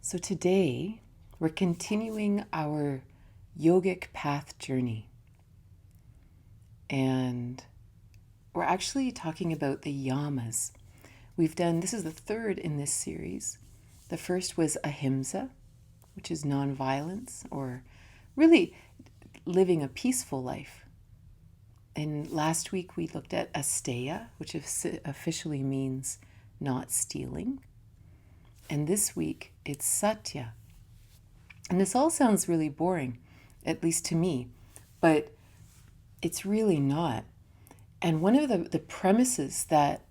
So today we're continuing our yogic path journey. And we're actually talking about the yamas. This is the third in this series. The first was ahimsa, which is nonviolence, or really living a peaceful life. And last week we looked at asteya, which officially means not stealing. And this week it's Satya. And this all sounds really boring, at least to me, but it's really not. And one of the premises that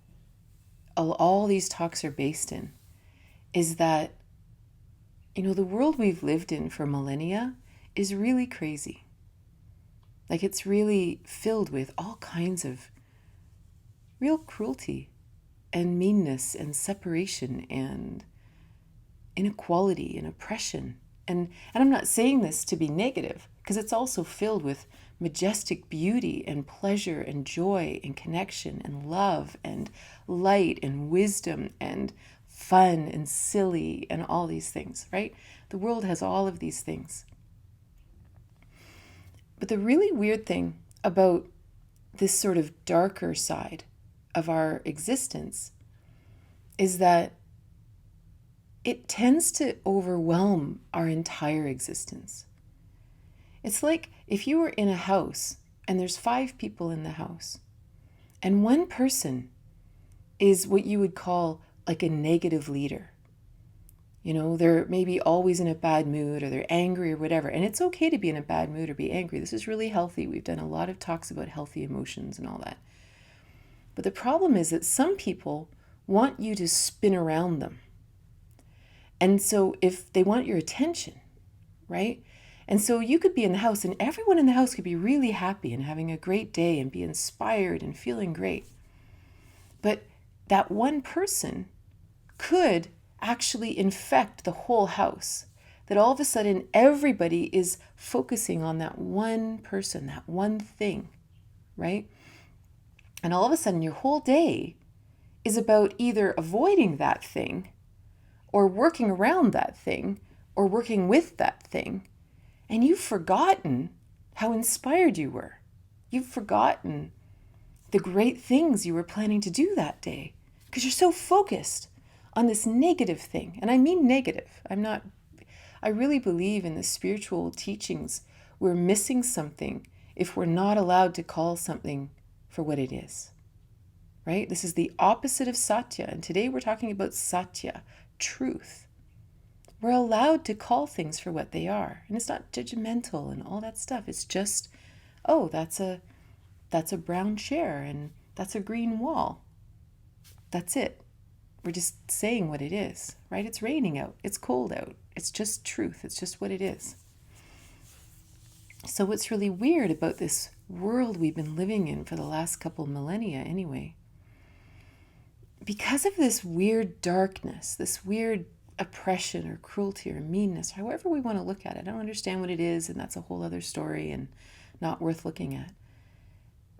all these talks are based in is that, the world we've lived in for millennia is really crazy. Like, it's really filled with all kinds of real cruelty and meanness and separation and inequality and oppression. And I'm not saying this to be negative, because it's also filled with majestic beauty and pleasure and joy and connection and love and light and wisdom and fun and silly and all these things, right? The world has all of these things. But the really weird thing about this sort of darker side of our existence is that it tends to overwhelm our entire existence. It's like if you were in a house and there's 5 people in the house, and one person is what you would call like a negative leader. They're maybe always in a bad mood, or they're angry or whatever. And it's okay to be in a bad mood or be angry. This is really healthy. We've done a lot of talks about healthy emotions and all that. But the problem is that some people want you to spin around them. And so if they want your attention, right? And so you could be in the house and everyone in the house could be really happy and having a great day and be inspired and feeling great. But that one person could actually infect the whole house. That all of a sudden everybody is focusing on that one person, that one thing, right? And all of a sudden your whole day is about either avoiding that thing or working around that thing, or working with that thing, and you've forgotten how inspired you were. You've forgotten the great things you were planning to do that day, because you're so focused on this negative thing. And I mean negative. I really believe in the spiritual teachings. We're missing something if we're not allowed to call something for what it is, right? This is the opposite of Satya. And today we're talking about Satya, truth. We're allowed to call things for what they are. And it's not judgmental and all that stuff. It's just, oh, that's a brown chair and that's a green wall. That's it. We're just saying what it is, right? It's raining out. It's cold out. It's just truth. It's just what it is. So what's really weird about this world we've been living in for the last couple millennia anyway, because of this weird darkness, this weird oppression or cruelty or meanness, however we want to look at it. I don't understand what it is, and that's a whole other story and not worth looking at.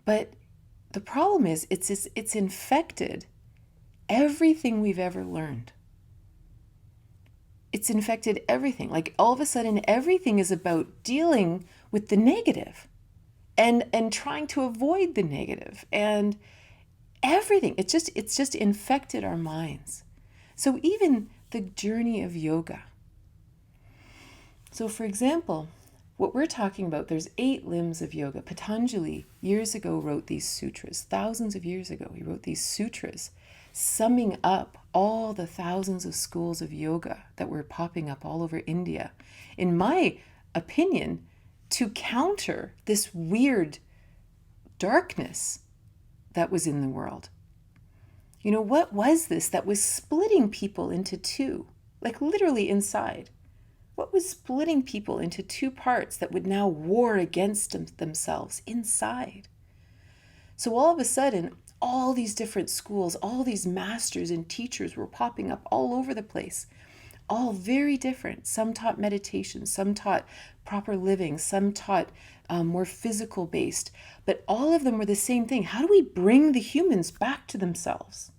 But the problem is it's infected everything we've ever learned. It's infected everything. Like all of a sudden everything is about dealing with the negative and trying to avoid the negative and everything. It's just infected our minds. So even the journey of yoga. So for example, what we're talking about, there's 8 limbs of yoga. Patanjali years ago wrote these sutras. Thousands of years ago, he wrote these sutras summing up all the thousands of schools of yoga that were popping up all over India. In my opinion, to counter this weird darkness that was in the world. What was this that was splitting people into 2, like literally inside? What was splitting people into 2 parts that would now war against themselves inside? So all of a sudden, all these different schools, all these masters and teachers were popping up all over the place, all very different. Some taught meditation, some taught proper living, some taught more physical based, but all of them were the same thing. How do we bring the humans back to themselves?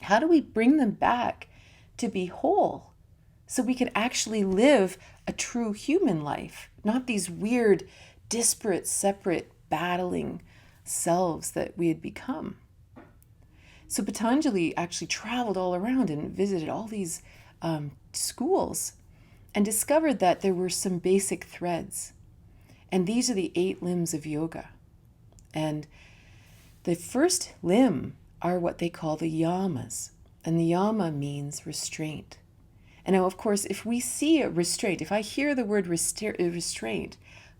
How do we bring them back to be whole? so we can actually live a true human life, not these weird, disparate, separate, battling selves that we had become. So Patanjali actually traveled all around and visited all these schools and discovered that there were some basic threads. And these are the 8 limbs of yoga. And the first limb are what they call the yamas. And the yama means restraint. And now, of course, if we see a restraint, if I hear the word restraint,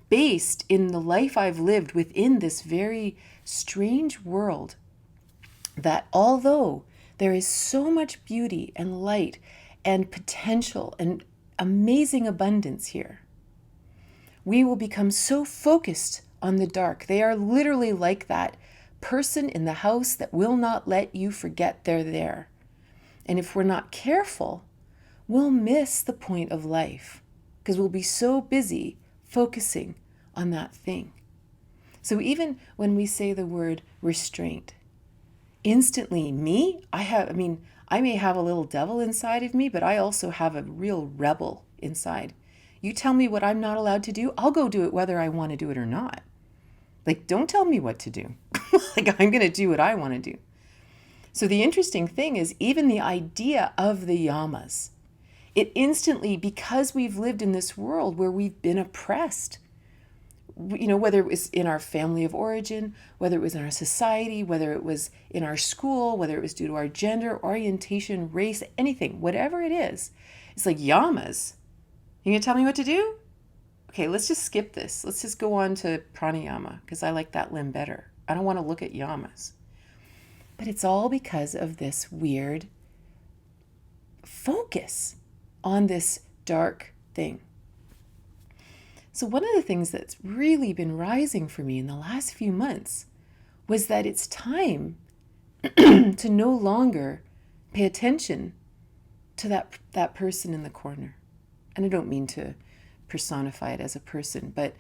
based in the life I've lived within this very strange world, that although there is so much beauty and light and potential and amazing abundance here, we will become so focused on the dark. They are literally like that person in the house that will not let you forget they're there. And if we're not careful, we'll miss the point of life because we'll be so busy focusing on that thing. So even when we say the word restraint, instantly I may have a little devil inside of me, but I also have a real rebel inside. You tell me what I'm not allowed to do, I'll go do it whether I want to do it or not. Like, don't tell me what to do. Like, I'm going to do what I want to do. So the interesting thing is, even the idea of the yamas, it instantly, because we've lived in this world where we've been oppressed, whether it was in our family of origin, whether it was in our society, whether it was in our school, whether it was due to our gender, orientation, race, anything, whatever it is, it's like yamas. You gonna tell me what to do? Okay, let's just skip this. Let's just go on to pranayama because I like that limb better. I don't want to look at yamas. But it's all because of this weird focus on this dark thing. So one of the things that's really been rising for me in the last few months was that it's time to no longer pay attention to that person in the corner. And I don't mean to personify it as a person, but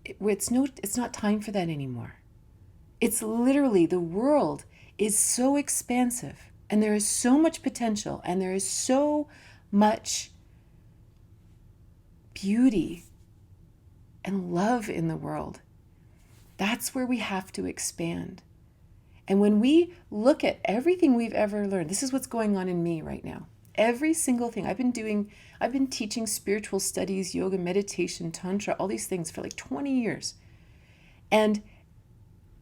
it's not time for that anymore. It's literally, the world is so expansive and there is so much potential and there is so much beauty and love in the world. That's where we have to expand. And when we look at everything we've ever learned, this is what's going on in me right now. Every single thing I've been teaching spiritual studies, yoga, meditation, tantra, all these things for like 20 years. And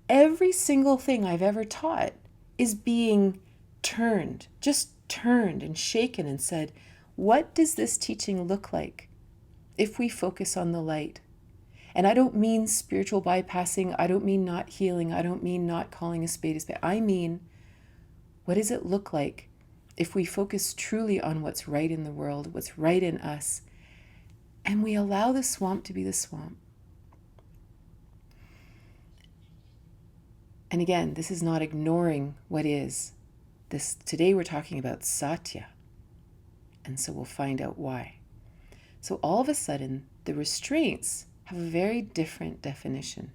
every single thing I've ever taught is being just turned and shaken and said, what does this teaching look like if we focus on the light? And I don't mean spiritual bypassing. I don't mean not healing. I don't mean not calling a spade a spade. I mean, what does it look like if we focus truly on what's right in the world, what's right in us, and we allow the swamp to be the swamp? And again, this is not ignoring what is. Today we're talking about Satya. And so we'll find out why. So all of a sudden, the restraints have a very different definition.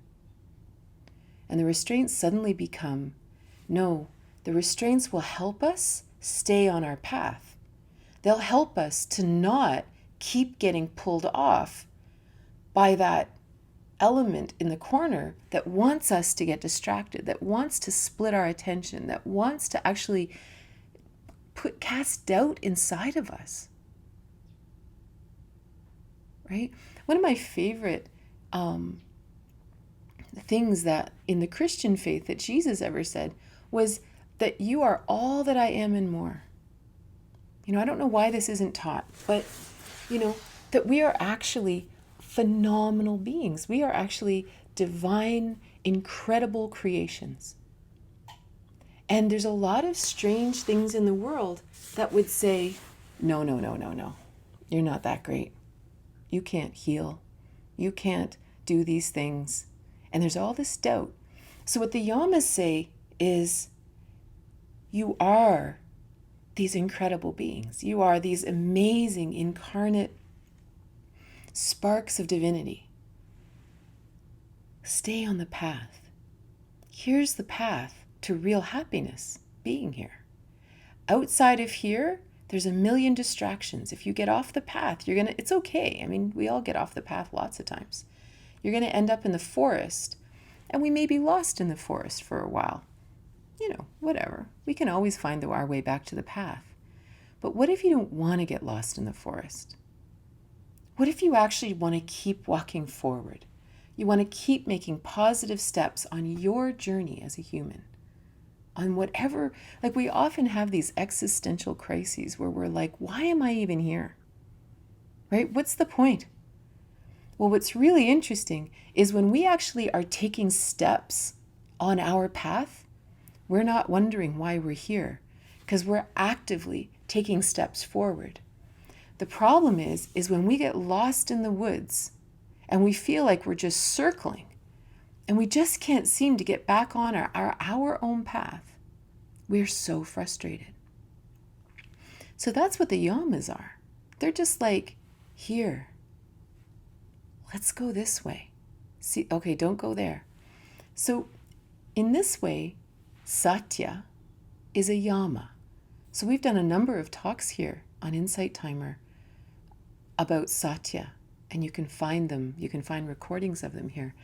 And the restraints suddenly become, no, the restraints will help us stay on our path. They'll help us to not keep getting pulled off by that element in the corner that wants us to get distracted, that wants to split our attention, that wants to actually cast doubt inside of us. Right? One of my favorite things that in the Christian faith that Jesus ever said was that you are all that I am and more. I don't know why this isn't taught, but that we are actually phenomenal beings. We are actually divine, incredible creations. And there's a lot of strange things in the world that would say, no, you're not that great. You can't heal. You can't do these things. And there's all this doubt. So what the Yamas say is, you are these incredible beings. You are these amazing incarnate sparks of divinity. Stay on the path. Here's the path to real happiness, being here. Outside of here, There's a million distractions. If you get off the path, it's okay. I mean, we all get off the path lots of times. You're going to end up in the forest, and we may be lost in the forest for a while. Whatever. We can always find our way back to the path. But what if you don't want to get lost in the forest? What if you actually want to keep walking forward? You want to keep making positive steps on your journey as a human. On whatever, like we often have these existential crises where we're like, why am I even here? Right? What's the point? Well, what's really interesting is when we actually are taking steps on our path, we're not wondering why we're here because we're actively taking steps forward. The problem is when we get lost in the woods and we feel like we're just circling and we just can't seem to get back on our own path, we're so frustrated. So that's what the Yamas are. They're just like, here, let's go this way. See, okay, don't go there. So in this way, Satya is a Yama. So we've done a number of talks here on Insight Timer about Satya, and you can find them. You can find recordings of them here.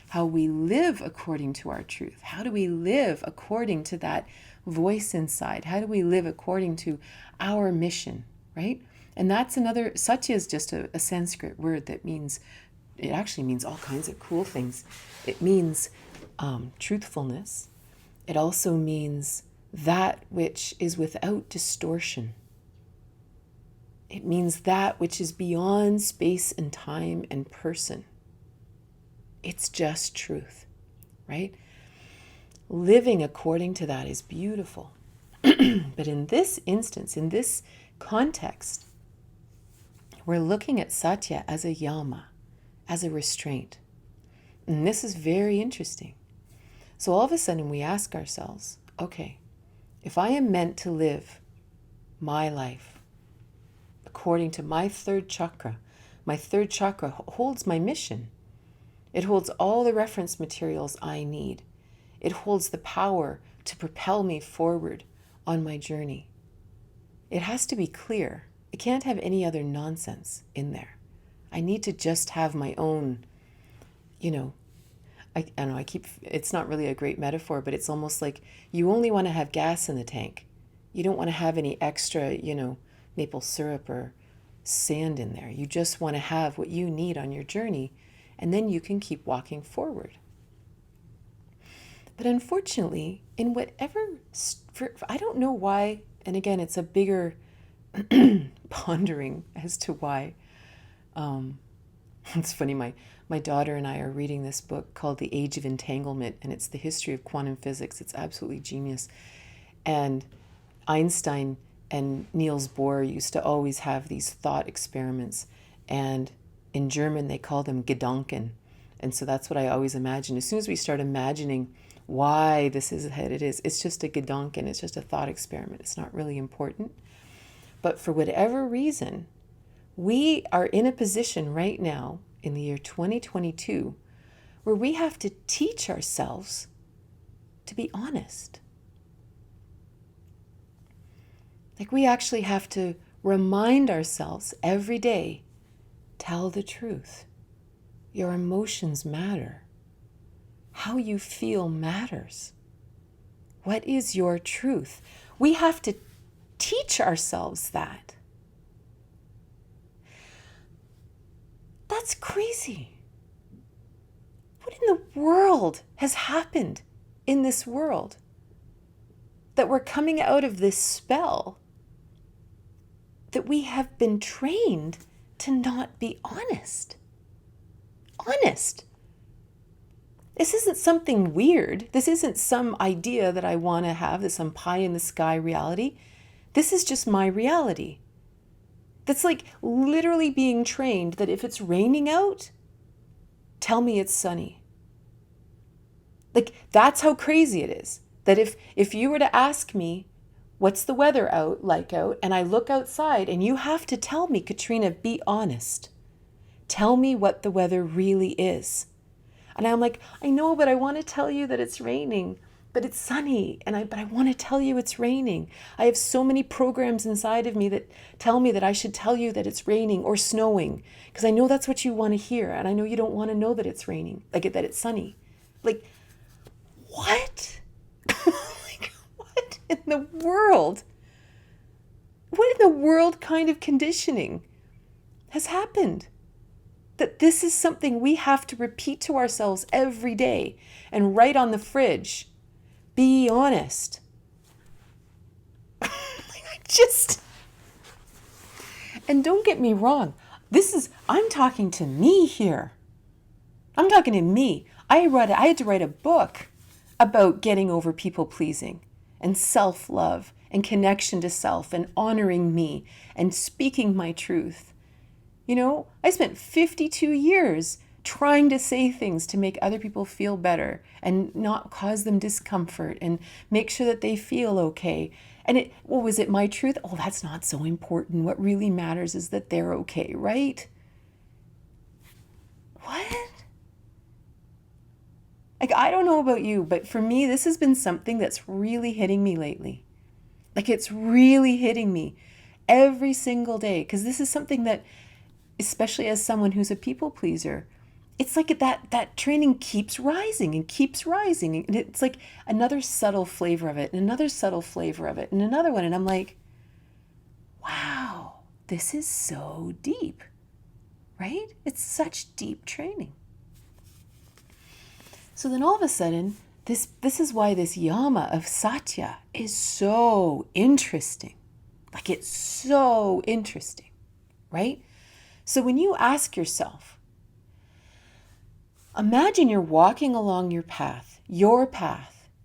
How we live according to our truth. How do we live according to that voice inside? How do we live according to our mission, right? And that's another, Satya is just a Sanskrit word that means, it actually means all kinds of cool things. It means truthfulness. It also means that which is without distortion. It means that which is beyond space and time and person. It's just truth, right? Living according to that is beautiful. But in this instance, in this context, we're looking at Satya as a Yama, as a restraint. And this is very interesting. So all of a sudden we ask ourselves, okay, if I am meant to live my life according to my third chakra holds my mission. It holds all the reference materials I need. It holds the power to propel me forward on my journey. It has to be clear. It can't have any other nonsense in there. I need to just have my own, I know it's not really a great metaphor, but it's almost like you only want to have gas in the tank. You don't want to have any extra, maple syrup or sand in there. You just want to have what you need on your journey, and then you can keep walking forward. But unfortunately, in whatever, I don't know why, and again, it's a bigger pondering as to why. It's funny, my daughter and I are reading this book called The Age of Entanglement, and it's the history of quantum physics. It's absolutely genius. And Einstein and Niels Bohr used to always have these thought experiments, and in German they call them Gedanken. And so that's what I always imagine. As soon as we start imagining why this is what it is, it's just a Gedanken, it's just a thought experiment. It's not really important. But for whatever reason, we are in a position right now in the year 2022 where we have to teach ourselves to be honest. Like we actually have to remind ourselves every day, tell the truth. Your emotions matter. How you feel matters. What is your truth? We have to teach ourselves that. That's crazy. What in the world has happened in this world that we're coming out of this spell that we have been trained to not be honest? Honest. This isn't something weird. This isn't some idea that I want to have, this some pie in the sky reality. This is just my reality. That's like literally being trained that if it's raining out, tell me it's sunny. Like that's how crazy it is. That if you were to ask me, what's the weather out, and I look outside and you have to tell me, Katrina, be honest. Tell me what the weather really is. And I'm like, I know, but I want to tell you that it's raining. but it's sunny, but I want to tell you it's raining. I have so many programs inside of me that tell me that I should tell you that it's raining or snowing, because I know that's what you want to hear, and I know you don't want to know that it's raining, like that it's sunny. Like, what? Like, what in the world? What in the world kind of conditioning has happened? That this is something we have to repeat to ourselves every day and write on the fridge. Be honest. And don't get me wrong. I'm talking to me here. I'm talking to me. I had to write a book about getting over people pleasing and self-love and connection to self and honoring me and speaking my truth. You know, I spent 52 years trying to say things to make other people feel better and not cause them discomfort and make sure that they feel okay. And was it my truth? Oh, that's not so important. What really matters is that they're okay, right? What? Like, I don't know about you, but for me, this has been something that's really hitting me lately. Like, it's really hitting me every single day, because this is something that, especially as someone who's a people pleaser, it's like that training keeps rising and keeps rising. And it's like another subtle flavor of it and another subtle flavor of it and another one. And I'm like, wow, this is so deep, right? It's such deep training. So then all of a sudden, this is why this yama of Satya is so interesting. Like, it's so interesting, right? So when you ask yourself, imagine you're walking along your path,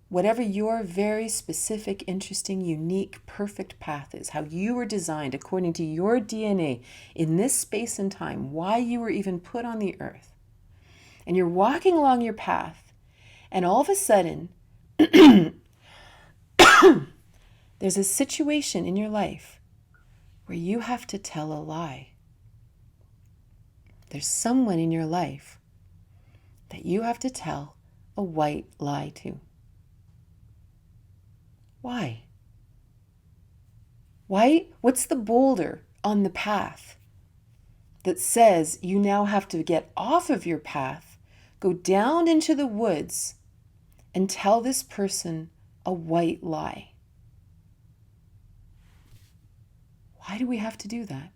whatever your very specific, interesting, unique, perfect path is, how you were designed according to your DNA in this space and time, why you were even put on the earth. And you're walking along your path, and all of a sudden, there's a situation in your life where you have to tell a lie. There's someone in your life that you have to tell a white lie to. Why? Why? What's the boulder on the path that says you now have to get off of your path, go down into the woods, and tell this person a white lie? Why do we have to do that?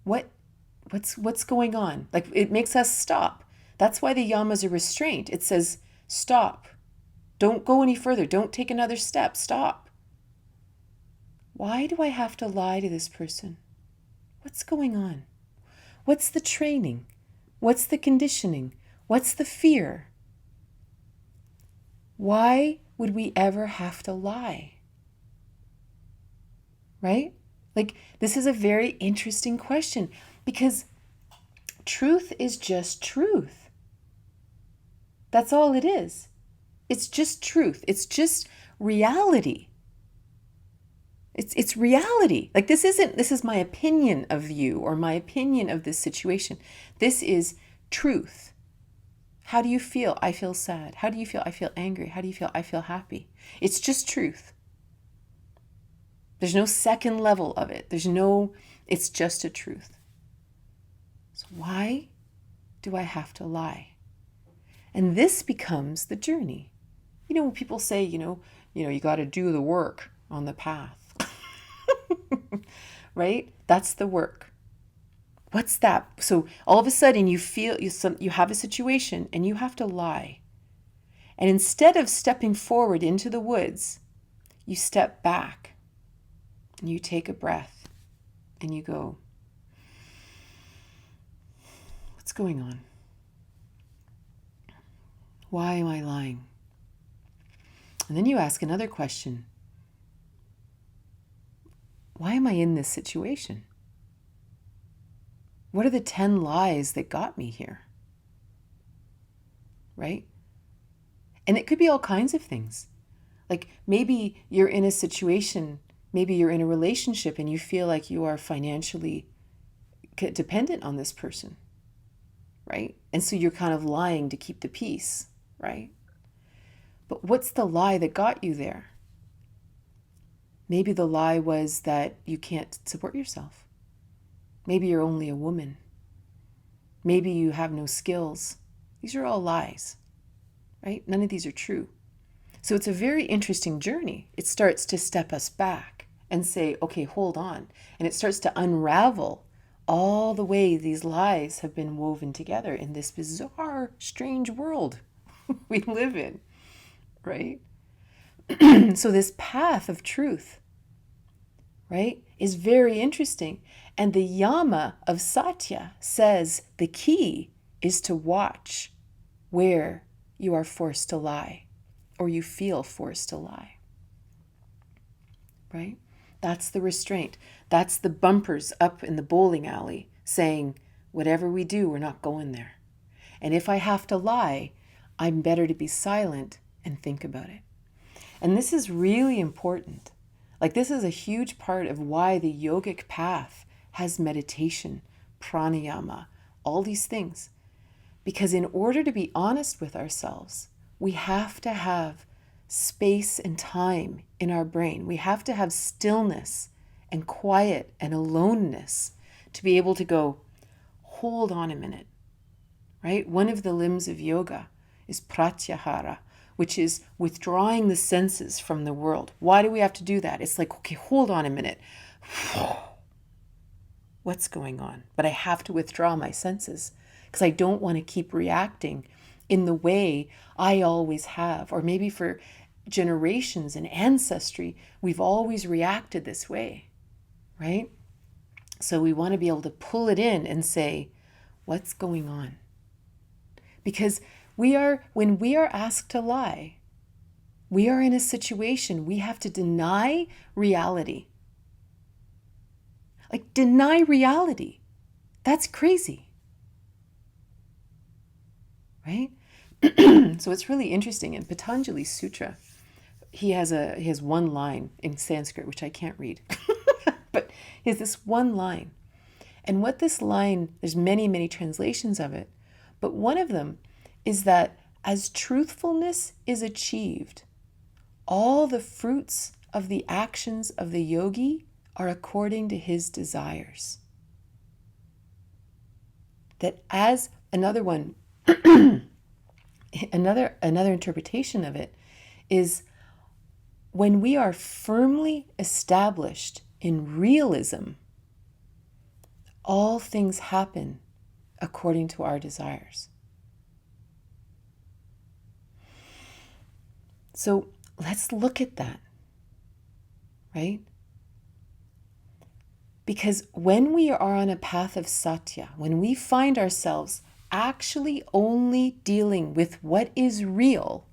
What's going on? Like, it makes us stop. That's why the yamas are restraint. It says, stop. Don't go any further. Don't take another step. Stop. Why do I have to lie to this person? What's going on? What's the training? What's the conditioning? What's the fear? Why would we ever have to lie? Right? Like, this is a very interesting question, because truth is just truth. That's all it is. It's just truth. It's just reality. It's reality. Like, this is my opinion of you or my opinion of this situation. This is truth. How do you feel? I feel sad. How do you feel? I feel angry. How do you feel? I feel happy. It's just truth. There's no second level of it. It's just a truth. So why do I have to lie? And this becomes the journey. You know, when people say, you got to do the work on the path, right? That's the work. What's that? So all of a sudden you feel you have a situation and you have to lie. And instead of stepping forward into the woods, you step back and you take a breath and you go, what's going on? Why am I lying? And then you ask another question. Why am I in this situation? What are the 10 lies that got me here? Right? And it could be all kinds of things. Like, maybe you're in a situation, maybe you're in a relationship and you feel like you are financially dependent on this person, right? And so you're kind of lying to keep the peace, right? But what's the lie that got you there? Maybe the lie was that you can't support yourself. Maybe you're only a woman. Maybe you have no skills. These are all lies, right? None of these are true. So it's a very interesting journey. It starts to step us back and say, okay, hold on. And it starts to unravel all the way these lies have been woven together in this bizarre, strange world we live in, right? So this path of truth, right, is very interesting. And the yama of Satya says the key is to watch where you are forced to lie or you feel forced to lie, right? That's the restraint. That's the bumpers up in the bowling alley saying, whatever we do, we're not going there. And if I have to lie, I'm better to be silent and think about it. And this is really important. Like, this is a huge part of why the yogic path has meditation, pranayama, all these things. Because in order to be honest with ourselves, we have to have space and time in our brain. We have to have stillness and quiet and aloneness to be able to go, hold on a minute, right? One of the limbs of yoga is pratyahara, which is withdrawing the senses from the world. Why do we have to do that? It's like, okay, hold on a minute. What's going on? But I have to withdraw my senses because I don't want to keep reacting in the way I always have. Or maybe for generations and ancestry, we've always reacted this way, right? So we want to be able to pull it in and say, what's going on? Because when we are asked to lie, we are in a situation we have to deny reality. Like, deny reality. That's crazy. Right? So it's really interesting. In Patanjali Sutra, he has one line in Sanskrit, which I can't read. But he has this one line. And what this line, there's many, many translations of it, but one of them is that as truthfulness is achieved, all the fruits of the actions of the yogi are according to his desires. That as another one, another interpretation of it is when we are firmly established in realism, all things happen according to our desires. So let's look at that, right? Because when we are on a path of Satya, when we find ourselves actually only dealing with what is real,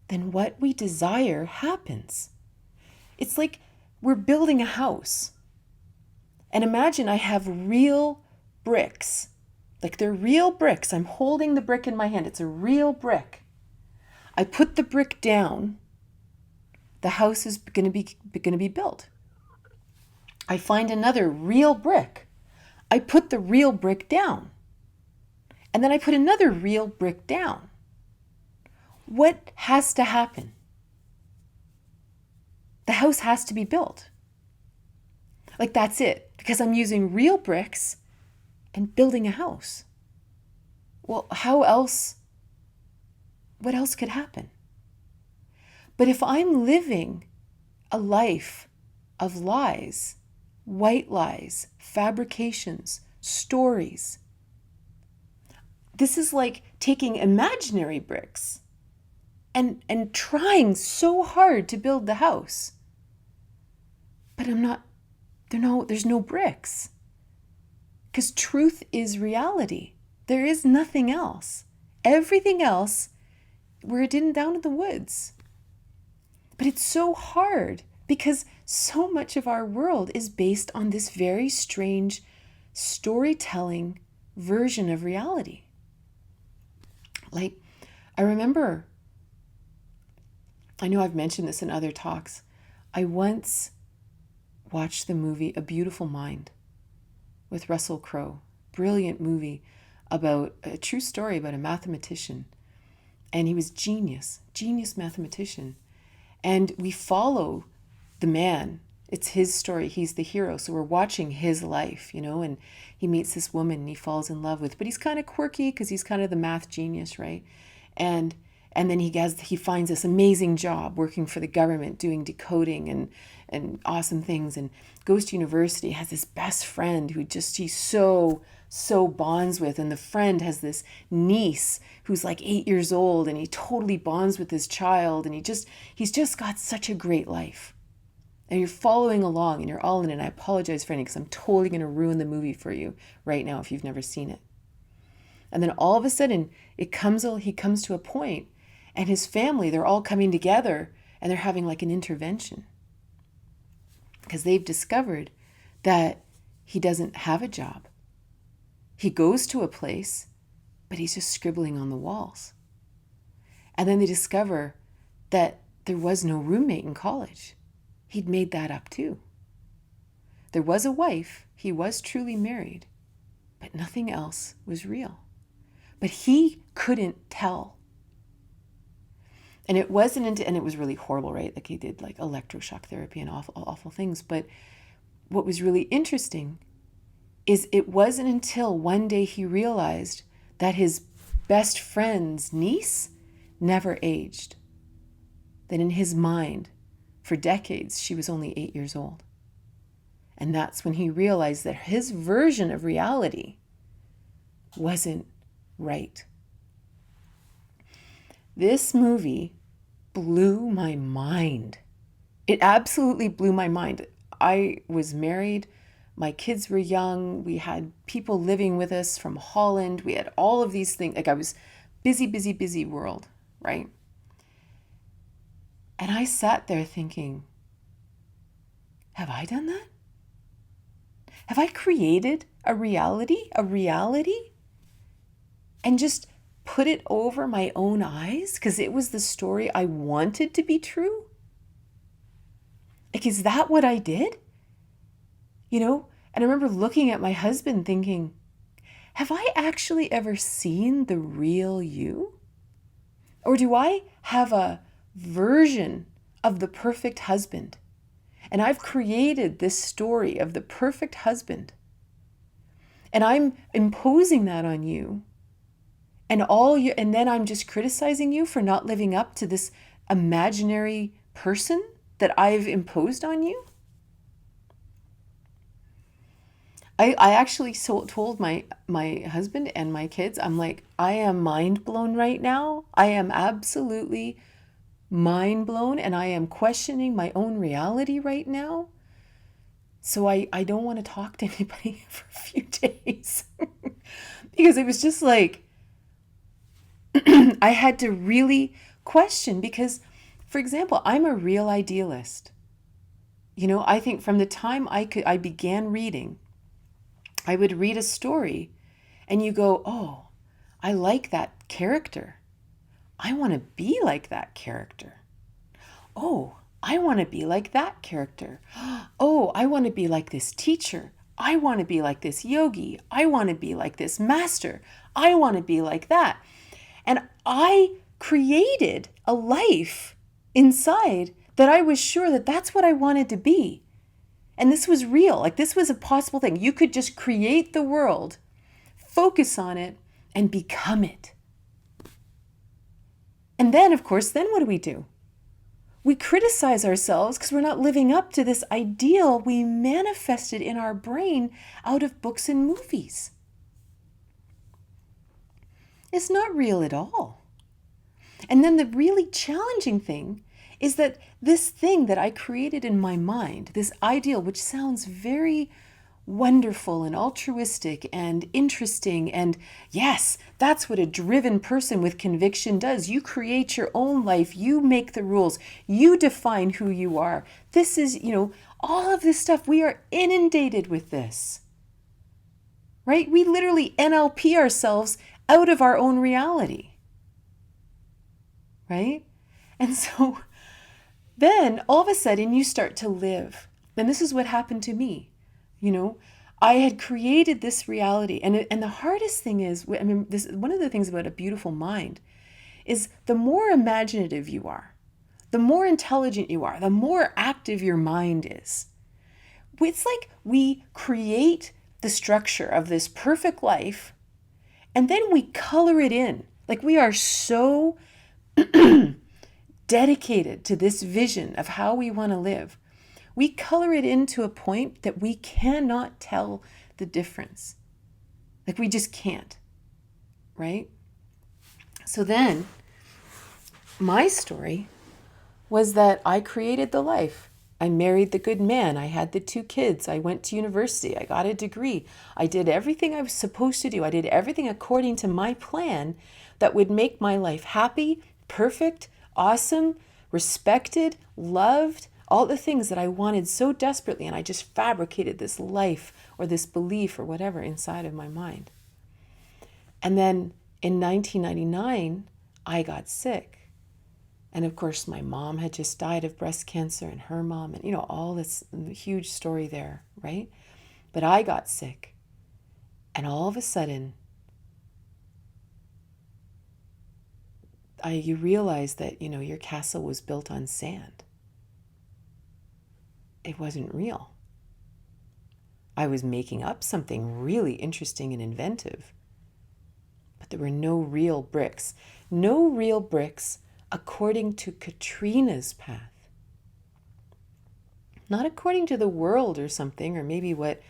then what we desire happens. It's like we're building a house. And imagine I have real bricks. Like, they're real bricks. I'm holding the brick in my hand. It's a real brick. I put the brick down. The house is going to be built. I find another real brick. I put the real brick down. And then I put another real brick down. What has to happen? The house has to be built. Like, that's it. Because I'm using real bricks and building a house. Well, what else could happen? But if I'm living a life of lies, white lies, fabrications, stories, this is like taking imaginary bricks and trying so hard to build the house. But there's no bricks. Because truth is reality. There is nothing else. Everything else, we're down in the woods. But it's so hard because so much of our world is based on this very strange storytelling version of reality. Like, I remember, I know I've mentioned this in other talks, I once watched the movie A Beautiful Mind with Russell Crowe. Brilliant movie about a true story about a mathematician. And he was genius mathematician. And we follow the man. It's his story. He's the hero. So we're watching his life, and he meets this woman and he falls in love with, but he's kind of quirky because he's kind of the math genius, right? And then he finds this amazing job working for the government, doing decoding and awesome things, and goes to university, has this best friend who he so bonds with. And the friend has this niece who's like 8 years old, and he totally bonds with this child. And he's just got such a great life. And you're following along and you're all in it. And I apologize for any, because I'm totally going to ruin the movie for you right now if you've never seen it. And then all of a sudden he comes to a point, and his family, they're all coming together and they're having like an intervention, because they've discovered that he doesn't have a job. He goes to a place, but he's just scribbling on the walls. And then they discover that there was no roommate in college. He'd made that up too. There was a wife. He was truly married, but nothing else was real. But he couldn't tell. And it was really horrible, right? Like he did like electroshock therapy and awful things. But what was really interesting is it wasn't until one day he realized that his best friend's niece never aged. That in his mind, for decades, she was only 8 years old. And that's when he realized that his version of reality wasn't right. This movie blew my mind. It absolutely blew my mind. I was married. My kids were young. We had people living with us from Holland. We had all of these things. Like I was busy world, right? And I sat there thinking, have I done that? Have I created a reality, and just put it over my own eyes because it was the story I wanted to be true? Like, is that what I did? And I remember looking at my husband thinking, have I actually ever seen the real you? Or do I have a version of the perfect husband? And I've created this story of the perfect husband. And I'm imposing that on you. And then I'm just criticizing you for not living up to this imaginary person that I've imposed on you. I actually told my husband and my kids, I'm like, I am mind blown right now. I am absolutely mind blown, and I am questioning my own reality right now. So I don't want to talk to anybody for a few days because it was just like, I had to really question because, for example, I'm a real idealist. I think from the time I began reading, I would read a story and you go, oh, I like that character. I want to be like that character. Oh, I want to be like that character. Oh, I want to be like this teacher. I want to be like this yogi. I want to be like this master. I want to be like that. And I created a life inside that I was sure that that's what I wanted to be. And this was real. Like this was a possible thing. You could just create the world, focus on it, and become it. And then, of course, what do? We criticize ourselves because we're not living up to this ideal we manifested in our brain out of books and movies. It's not real at all. And then the really challenging thing is that this thing that I created in my mind, this ideal, which sounds very wonderful and altruistic and interesting, and yes, that's what a driven person with conviction does. You create your own life, you make the rules, you define who you are. This is, all of this stuff, we are inundated with this, right? We literally NLP ourselves out of our own reality, right? And so then all of a sudden you start to live. And this is what happened to me. I had created this reality. And the hardest thing is, one of the things about a beautiful mind is the more imaginative you are, the more intelligent you are, the more active your mind is. It's like we create the structure of this perfect life and then we color it in. Like we are so dedicated to this vision of how we want to live. We color it in to a point that we cannot tell the difference. Like we just can't, right? So then my story was that I created the life. I married the good man. I had the 2 kids. I went to university. I got a degree. I did everything I was supposed to do. I did everything according to my plan that would make my life happy, perfect, awesome, respected, loved, all the things that I wanted so desperately. And I just fabricated this life or this belief or whatever inside of my mind. And then in 1999, I got sick. And of course, my mom had just died of breast cancer and her mom and, all this huge story there, right? But I got sick. And all of a sudden, you realize that, your castle was built on sand. It wasn't real. I was making up something really interesting and inventive. But there were no real bricks. No real bricks according to Katrina's path. Not according to the world or something, or maybe what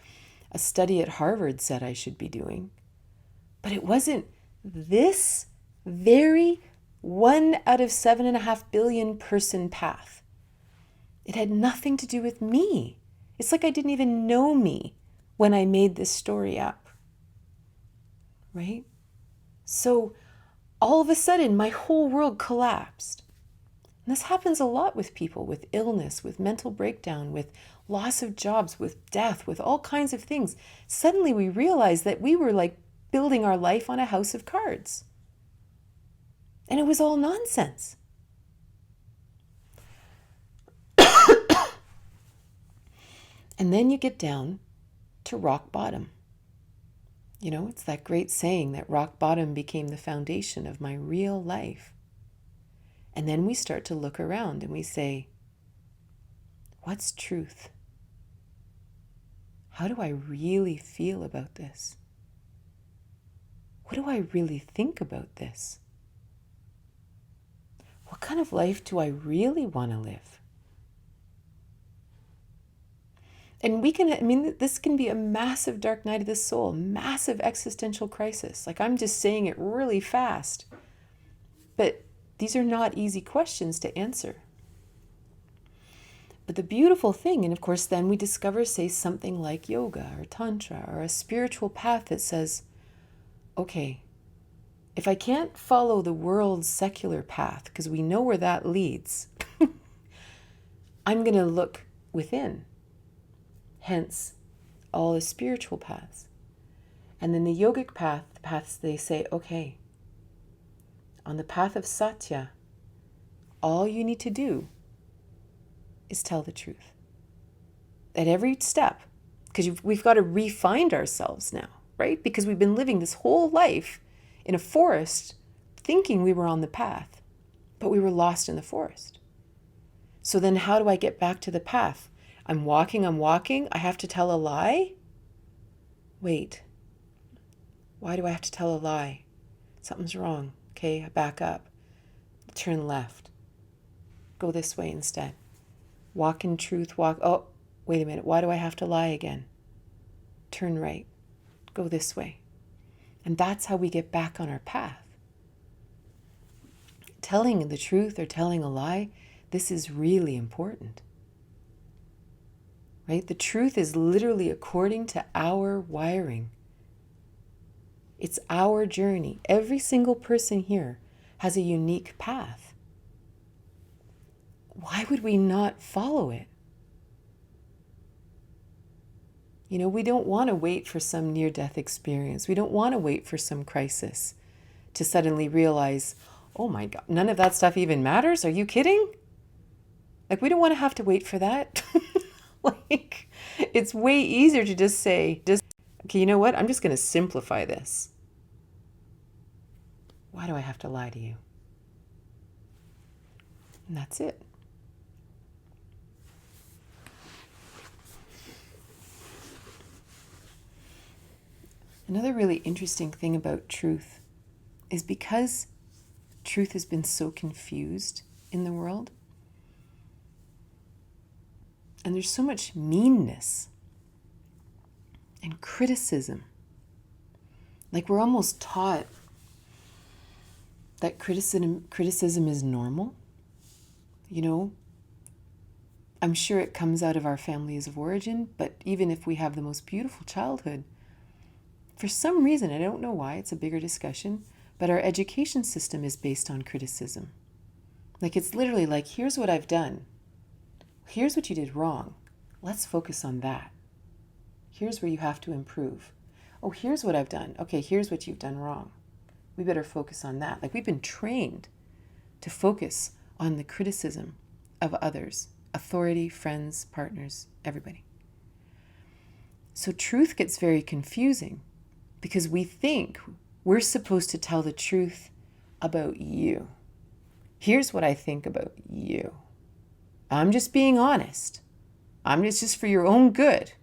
a study at Harvard said I should be doing. But it wasn't this very 1 out of 7.5 billion person path. It had nothing to do with me. It's like I didn't even know me when I made this story up. Right? So all of a sudden, my whole world collapsed. And this happens a lot with people, with illness, with mental breakdown, with loss of jobs, with death, with all kinds of things. Suddenly we realized that we were like building our life on a house of cards. And it was all nonsense. And then you get down to rock bottom. It's that great saying that rock bottom became the foundation of my real life. And then we start to look around and we say, what's truth? How do I really feel about this? What do I really think about this? What kind of life do I really want to live? And this can be a massive dark night of the soul, massive existential crisis. Like I'm just saying it really fast. But these are not easy questions to answer. But the beautiful thing, and of course then we discover, say, something like yoga or tantra or a spiritual path that says, okay, if I can't follow the world's secular path, because we know where that leads, I'm going to look within. Hence, all the spiritual paths. And then the yogic path, the paths, they say, okay, on the path of Satya, all you need to do is tell the truth. At every step, because we've got to re-find ourselves now, right? Because we've been living this whole life in a forest thinking we were on the path, but we were lost in the forest. So then how do I get back to the path? I'm walking, I have to tell a lie? Wait, why do I have to tell a lie? Something's wrong. Okay, I back up. Turn left. Go this way instead. Walk in truth, oh, wait a minute, why do I have to lie again? Turn right. Go this way. And that's how we get back on our path. Telling the truth or telling a lie, this is really important. Right? The truth is literally according to our wiring. It's our journey. Every single person here has a unique path. Why would we not follow it? We don't want to wait for some near-death experience. We don't want to wait for some crisis to suddenly realize, oh my God, none of that stuff even matters? Are you kidding? Like, we don't want to have to wait for that. Like, it's way easier to just say, okay, you know what? I'm just going to simplify this. Why do I have to lie to you? And that's it. Another really interesting thing about truth is because truth has been so confused in the world, and there's so much meanness and criticism. Like we're almost taught that criticism is normal. You know, I'm sure it comes out of our families of origin, but even if we have the most beautiful childhood, for some reason, I don't know why, it's a bigger discussion, but our education system is based on criticism. Like it's literally like, here's what I've done. Here's what you did wrong. Let's focus on that. Here's where you have to improve. Oh, here's what I've done. Okay, here's what you've done wrong. We better focus on that. Like we've been trained to focus on the criticism of others, authority, friends, partners, everybody. So truth gets very confusing because we think we're supposed to tell the truth about you. Here's what I think about you. I'm just being honest. It's just for your own good.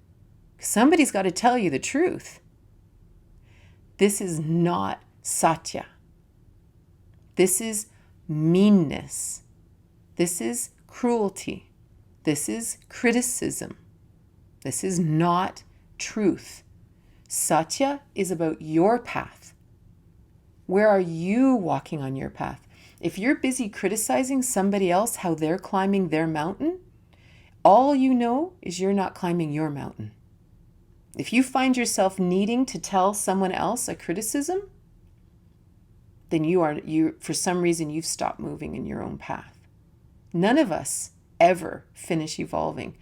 Somebody's got to tell you the truth. This is not Satya. This is meanness. This is cruelty. This is criticism. This is not truth. Satya is about your path. Where are you walking on your path? If you're busy criticizing somebody else, how they're climbing their mountain, all you know is you're not climbing your mountain. If you find yourself needing to tell someone else a criticism, then you for some reason you've stopped moving in your own path. None of us ever finish evolving.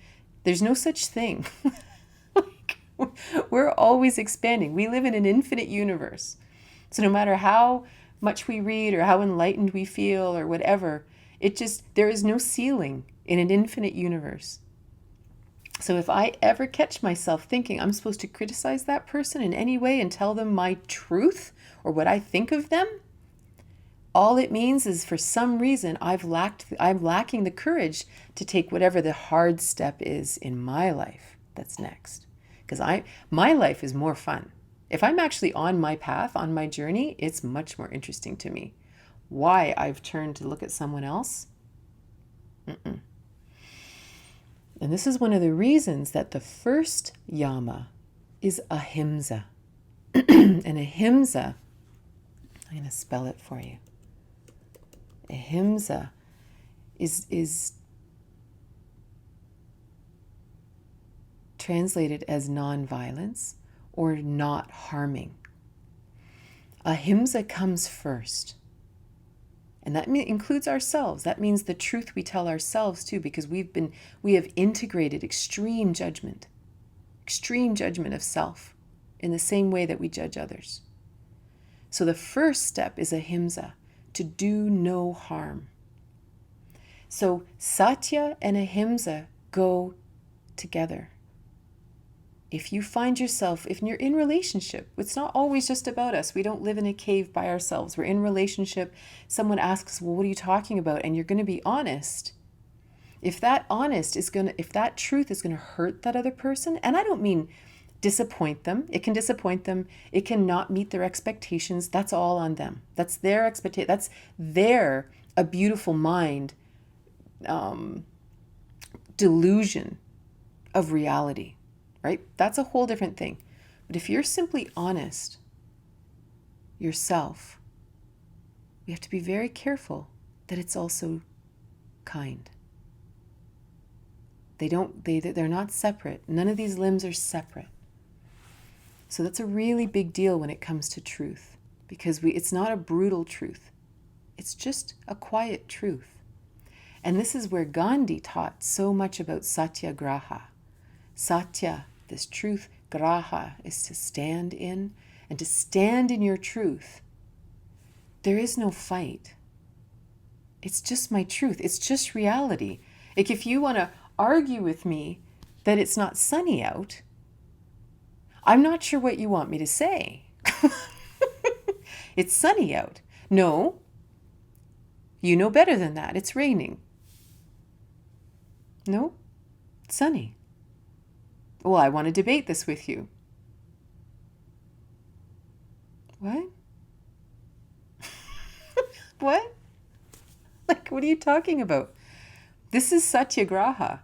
There's no such thing. We're always expanding. We live in an infinite universe. So no matter how much we read or how enlightened we feel or whatever, there is no ceiling in an infinite universe. So if I ever catch myself thinking I'm supposed to criticize that person in any way and tell them my truth or what I think of them, all it means is for some reason I'm lacking the courage to take whatever the hard step is in my life that's next. Because my life is more fun. If I'm actually on my path, on my journey, it's much more interesting to me. Why I've turned to look at someone else? And this is one of the reasons that the first yama is ahimsa. And ahimsa, I'm going to spell it for you. Ahimsa is translated as non-violence or not harming. Ahimsa comes first. And that includes ourselves. That means the truth we tell ourselves too, because we have integrated extreme judgment of self in the same way that we judge others. So the first step is ahimsa, to do no harm. So Satya and ahimsa go together. If you find yourself, if you're in relationship, it's not always just about us. We don't live in a cave by ourselves. We're in relationship. Someone asks, well, what are you talking about? And you're going to be honest. If that truth is going to hurt that other person, and I don't mean disappoint them. It can disappoint them. It can not meet their expectations. That's all on them. That's their expectation. That's a beautiful mind delusion of reality. Right? That's a whole different thing. But if you're simply honest yourself, we have to be very careful that it's also kind. They're not separate. None of these limbs are separate. So that's a really big deal when it comes to truth, because it's not a brutal truth. It's just a quiet truth. And this is where Gandhi taught so much about satyagraha. Satya, this truth, graha is to stand in, and to stand in your truth. There is no fight. It's just my truth. It's just reality. Like if you want to argue with me that it's not sunny out, I'm not sure what you want me to say. It's sunny out. No, you know better than that. It's raining. No, sunny. Well, I want to debate this with you. What? What? Like, what are you talking about? This is satyagraha.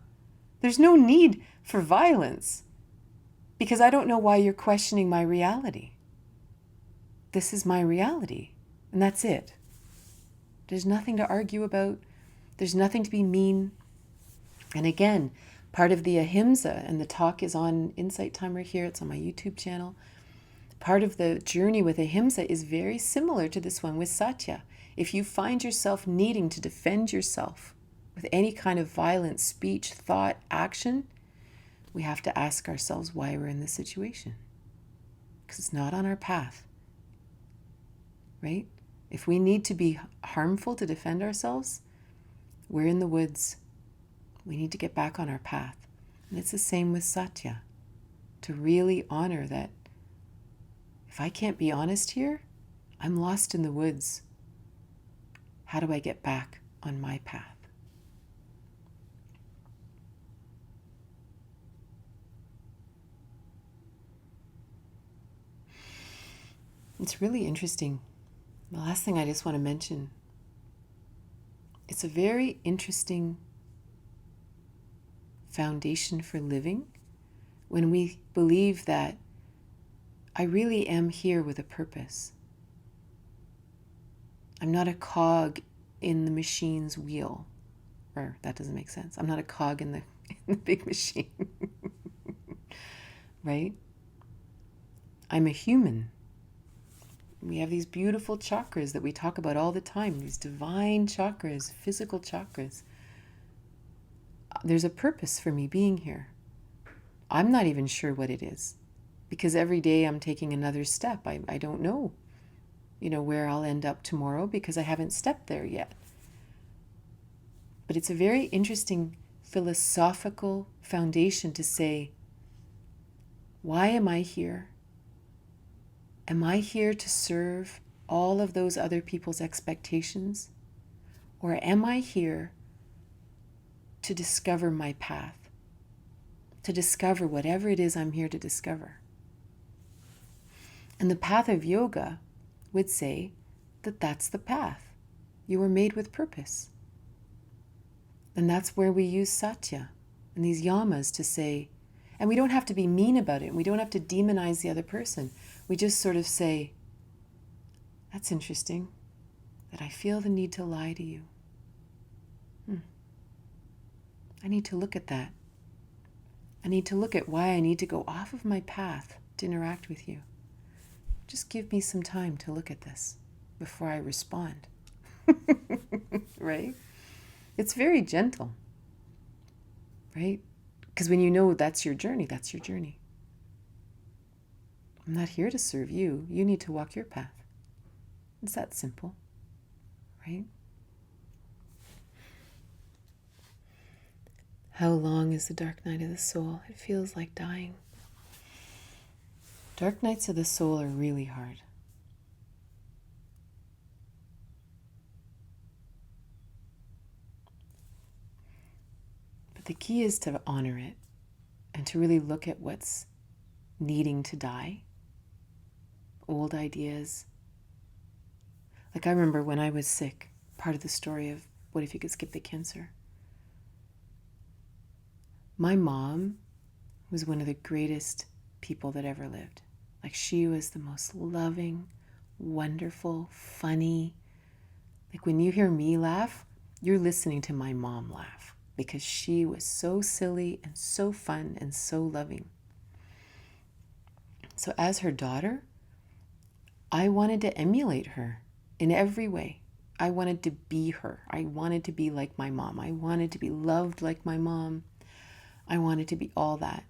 There's no need for violence because I don't know why you're questioning my reality. This is my reality, and that's it. There's nothing to argue about. There's nothing to be mean. And again, part of the ahimsa, and the talk is on Insight Timer here, it's on my YouTube channel. Part of the journey with ahimsa is very similar to this one with Satya. If you find yourself needing to defend yourself with any kind of violent speech, thought, action, we have to ask ourselves why we're in this situation. Because it's not on our path, right? If we need to be harmful to defend ourselves, we're in the woods. We need to get back on our path. And it's the same with Satya. To really honor that if I can't be honest here, I'm lost in the woods. How do I get back on my path? It's really interesting. The last thing I just want to mention, it's a very interesting foundation for living when we believe that I really am here with a purpose. I'm not a cog in the machine's wheel. Or that doesn't make sense. I'm not a cog in the big machine. Right? I'm a human. We have these beautiful chakras that we talk about all the time, these divine chakras, physical chakras. There's a purpose for me being here. I'm not even sure what it is, because every day I'm taking another step. I don't know, where I'll end up tomorrow because I haven't stepped there yet. But it's a very interesting philosophical foundation to say, why am I here? Am I here to serve all of those other people's expectations? Or am I here to discover my path? To discover whatever it is I'm here to discover? And the path of yoga would say that that's the path. You were made with purpose. And that's where we use Satya and these yamas to say, and we don't have to be mean about it. We don't have to demonize the other person. We just sort of say, that's interesting, that I feel the need to lie to you. I need to look at that. I need to look at why I need to go off of my path to interact with you. Just give me some time to look at this before I respond. Right? It's very gentle. Right? Because when you know that's your journey, that's your journey. I'm not here to serve you. You need to walk your path. It's that simple. Right? How long is the dark night of the soul? It feels like dying. Dark nights of the soul are really hard. But the key is to honor it and to really look at what's needing to die. Old ideas. Like I remember when I was sick, part of the story of what if you could skip the cancer. My mom was one of the greatest people that ever lived. Like she was the most loving, wonderful, funny. Like when you hear me laugh, you're listening to my mom laugh because she was so silly and so fun and so loving. So as her daughter, I wanted to emulate her in every way. I wanted to be her. I wanted to be like my mom. I wanted to be loved like my mom. I wanted to be all that.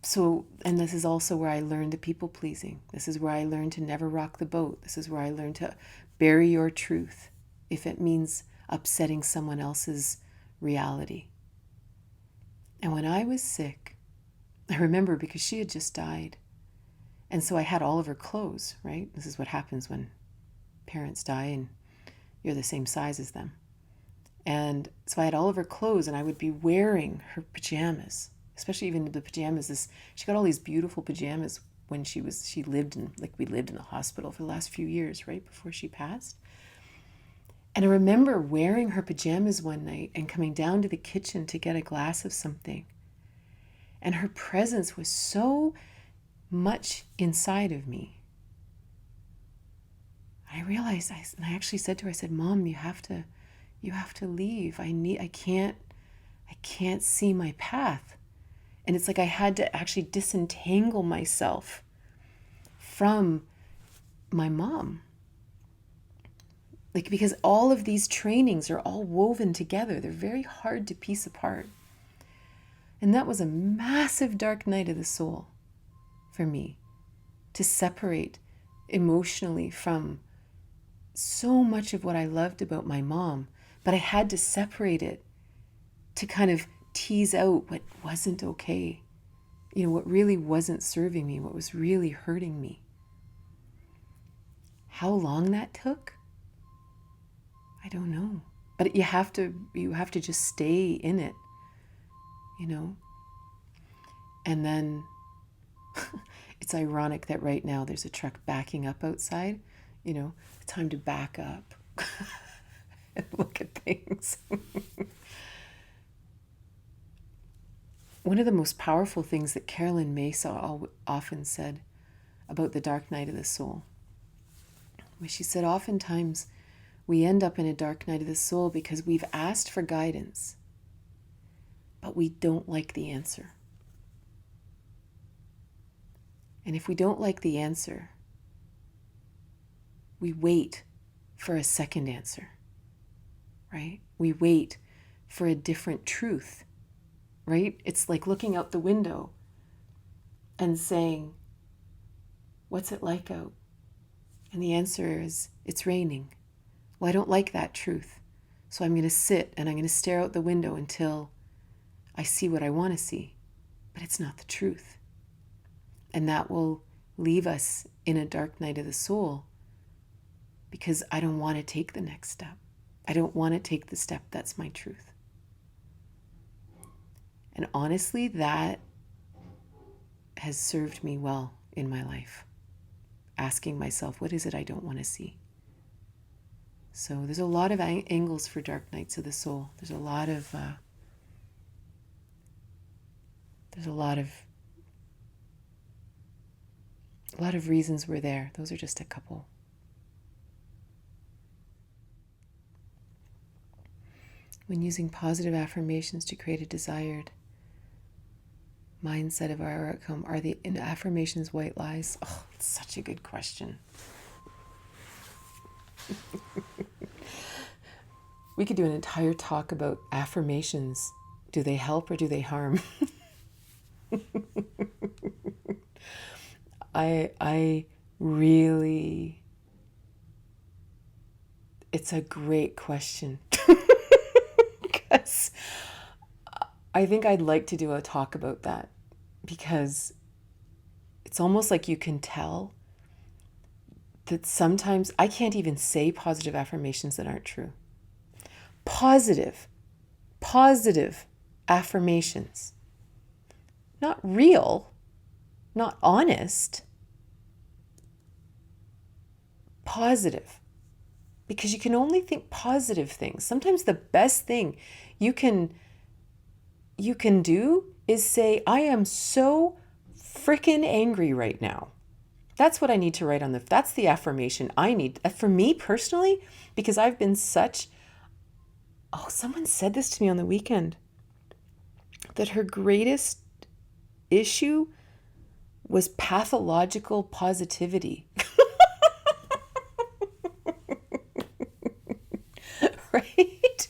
So, and this is also where I learned the people pleasing. This is where I learned to never rock the boat. This is where I learned to bury your truth if it means upsetting someone else's reality. And when I was sick, I remember because she had just died. And so I had all of her clothes, right? This is what happens when parents die and you're the same size as them. And so I had all of her clothes, and I would be wearing her pajamas, especially even the pajamas. She got all these beautiful pajamas when we lived in the hospital for the last few years, right before she passed. And I remember wearing her pajamas one night and coming down to the kitchen to get a glass of something. And her presence was so much inside of me. I realized, and I actually said to her, I said, Mom, you have to leave. I can't see my path. And it's like I had to actually disentangle myself from my mom. Like, because all of these trainings are all woven together. They're very hard to piece apart. And that was a massive dark night of the soul for me, to separate emotionally from so much of what I loved about my mom. But I had to separate it to kind of tease out what wasn't okay. What really wasn't serving me, what was really hurting me. How long that took? I don't know. But you have to just stay in it, And then it's ironic that right now there's a truck backing up outside. It's time to back up and look at things. One of the most powerful things that Carolyn Mesa often said about the dark night of the soul was, she said, oftentimes we end up in a dark night of the soul because we've asked for guidance, but we don't like the answer. And if we don't like the answer, we wait for a second answer, right? We wait for a different truth, right? It's like looking out the window and saying, what's it like out? And the answer is, it's raining. Well, I don't like that truth. So I'm going to sit and I'm going to stare out the window until I see what I want to see. But it's not the truth. And that will leave us in a dark night of the soul, because I don't want to take the next step. I don't want to take the step that's my truth. And honestly, that has served me well in my life. Asking myself, what is it I don't want to see? So there's a lot of angles for dark nights of the soul. There's a lot of reasons we're there. Those are just a couple. When using positive affirmations to create a desired mindset of our outcome, are the affirmations white lies? Oh, it's such a good question. We could do an entire talk about affirmations. Do they help or do they harm? I really, it's a great question. Because I think I'd like to do a talk about that, because it's almost like you can tell that sometimes I can't even say positive affirmations that aren't true. Positive affirmations. Not real, not honest. Positive. Because you can only think positive things. Sometimes the best thing you can do is say, I am so freaking angry right now. That's what I need to write on that's the affirmation I need. For me personally, because I've been someone said this to me on the weekend, that her greatest issue was pathological positivity. Right?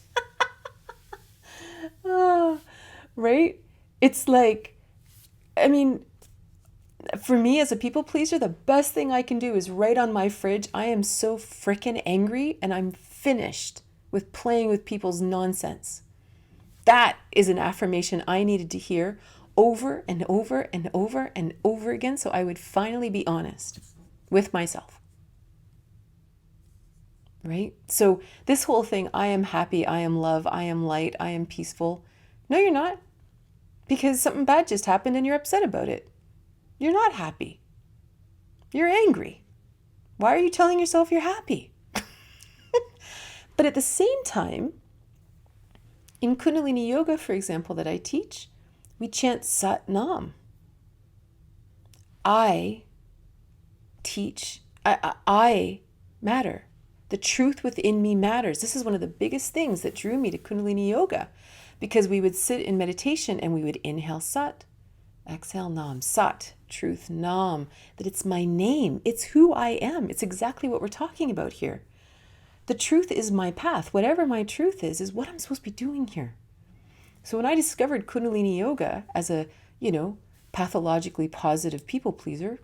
Right? It's like, for me as a people pleaser, the best thing I can do is write on my fridge, I am so freaking angry and I'm finished with playing with people's nonsense. That is an affirmation I needed to hear over and over and over and over again, so I would finally be honest with myself. right? So this whole thing, I am happy, I am love, I am light, I am peaceful. No, you're not, because something bad just happened and you're upset about it. You're not happy. You're angry. Why are you telling yourself you're happy? But at the same time, in Kundalini Yoga, for example, that I teach, we chant Sat Nam. I teach, I matter. The truth within me matters. This is one of the biggest things that drew me to Kundalini Yoga, because we would sit in meditation and we would inhale Sat, exhale Nam, Sat, truth, Nam, that it's my name. It's who I am. It's exactly what we're talking about here. The truth is my path. Whatever my truth is what I'm supposed to be doing here. So when I discovered Kundalini Yoga as a, pathologically positive people pleaser,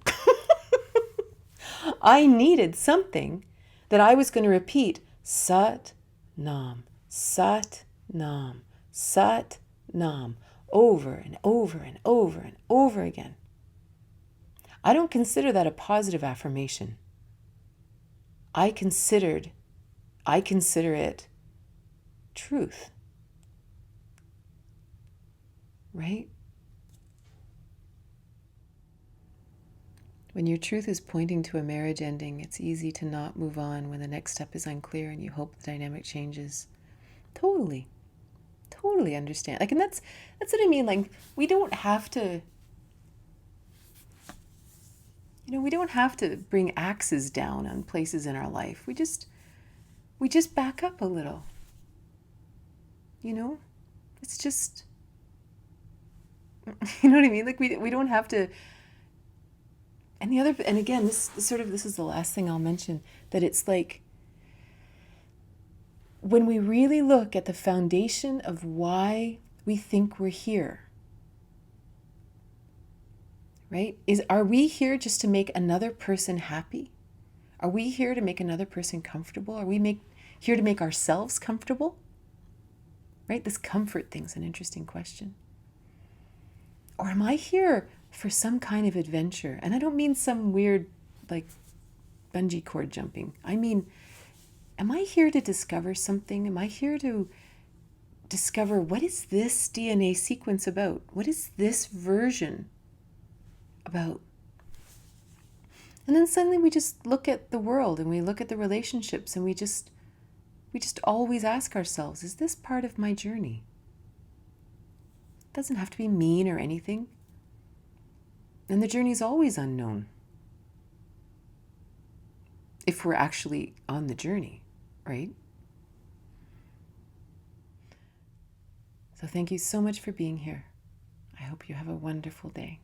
I needed something that I was going to repeat Sat Nam, Sat Nam, Sat Nam, over and over and over and over again. I don't consider that a positive affirmation. I consider it truth. Right? When your truth is pointing to a marriage ending, it's easy to not move on when the next step is unclear and you hope the dynamic changes. Totally understand. And that's what I mean. We don't have to, we don't have to bring axes down on places in our life. We just back up a little. It's just, you know what I mean? We don't have to. And again, this is the last thing I'll mention, that it's like, when we really look at the foundation of why we think we're here, right? Are we here just to make another person happy? Are we here to make another person comfortable? Are we here to make ourselves comfortable? Right? This comfort thing's an interesting question. Or am I here for some kind of adventure? And I don't mean some weird, bungee cord jumping. I mean, am I here to discover something? Am I here to discover, what is this DNA sequence about? What is this version about? And then suddenly we just look at the world and we look at the relationships and we just always ask ourselves, is this part of my journey? It doesn't have to be mean or anything. And the journey is always unknown, if we're actually on the journey, right? So thank you so much for being here. I hope you have a wonderful day.